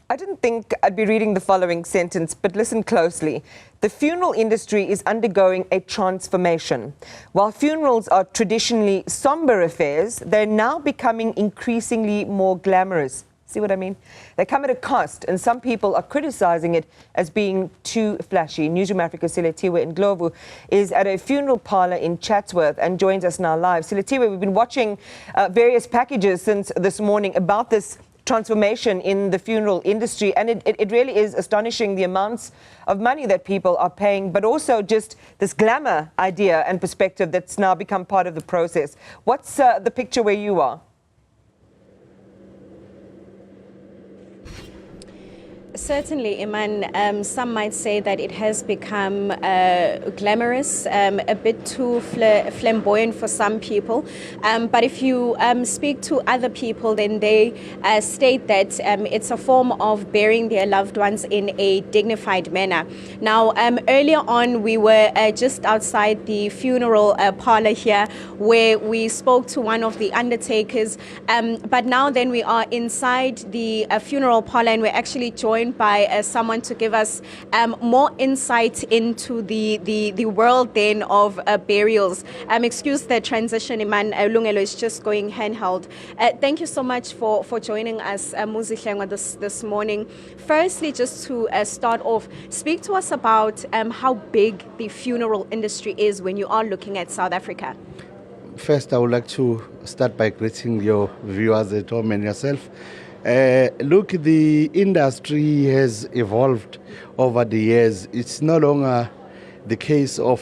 I didn't think I'd be reading the following sentence, but listen closely. The funeral industry is undergoing a transformation. While funerals are traditionally somber affairs, they're now becoming increasingly more glamorous. See what I mean? They come at a cost, and some people are criticizing it as being too flashy. Newzroom Afrika Silethiwe Ndlovu is at a funeral parlor in Chatsworth and joins us now live. Silethiwe, we've been watching various packages since this morning about this transformation in the funeral industry, and it really is astonishing the amounts of money that people are paying, but also just this glamour idea and perspective that's now become part of the process. What's the picture where you are? Certainly, Iman. Some might say that it has become glamorous, a bit too flamboyant for some people. But if you speak to other people, then they state that it's a form of burying their loved ones in a dignified manner. Now, earlier on, we were just outside the funeral parlor here, where we spoke to one of the Undertakers. But now then we are inside the funeral parlor, and we're actually joined by someone to give us more insight into the world then of burials. Excuse the transition, Iman. Lungelo is just going handheld. Thank you so much for joining us, Muzihlengwa, this morning. Firstly, just to start off, speak to us about how big the funeral industry is when you are looking at South Africa. First, I would like to start by greeting your viewers at home and yourself. Look, the industry has evolved over the years. It's no longer the case of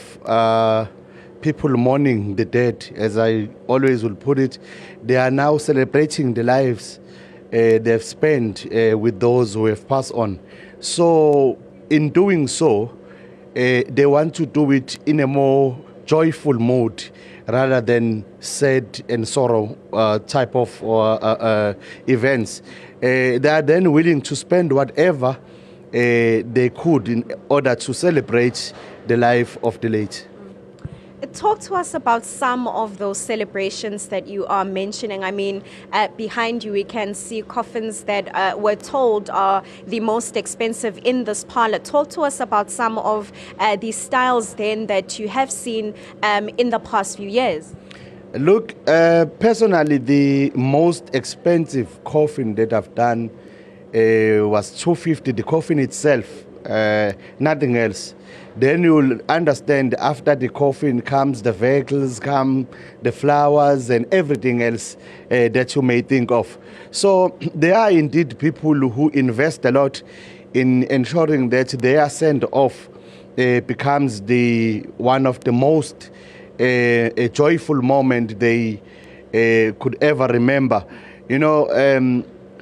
people mourning the dead, as I always will put it. They are now celebrating the lives they've spent with those who have passed on. So, in doing so, they want to do it in a more joyful mood, rather than sad and sorrow type of events. They are then willing to spend whatever they could in order to celebrate the life of the late. Talk to us about some of those celebrations that you are mentioning. I mean, behind you we can see coffins that we're told are the most expensive in this parlor. Talk to us about some of the styles then that you have seen in the past few years. Look, personally, the most expensive coffin that I've done was $250, the coffin itself, nothing else. Then you'll understand after the coffin comes the vehicles, come the flowers and everything else that you may think of. So there are indeed people who invest a lot in ensuring that their send-off becomes one of the most a joyful moment they could ever remember. You know,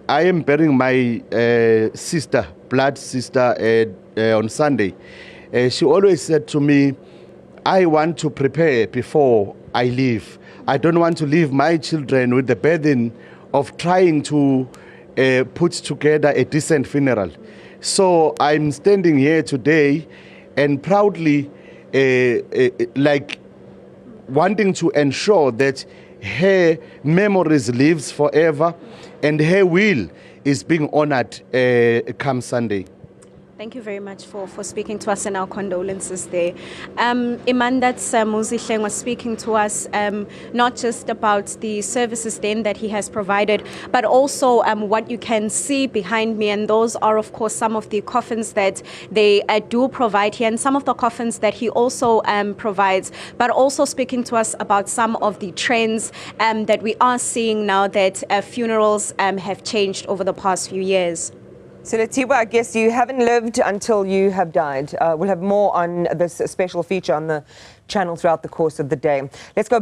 I am burying my sister, blood sister, on Sunday. She always said to me, I want to prepare before I leave. I don't want to leave my children with the burden of trying to put together a decent funeral. So I'm standing here today and proudly like wanting to ensure that her memories lives forever and her will is being honored come Sunday. Thank you very much for speaking to us, and our condolences there. Iman, that's Muzihleng was speaking to us not just about the services then that he has provided, but also what you can see behind me, and those are of course some of the coffins that they do provide here, and some of the coffins that he also provides, but also speaking to us about some of the trends that we are seeing now that funerals have changed over the past few years. Silethiwe, I guess you haven't lived until you have died. We'll have more on this special feature on the channel throughout the course of the day. Let's go back.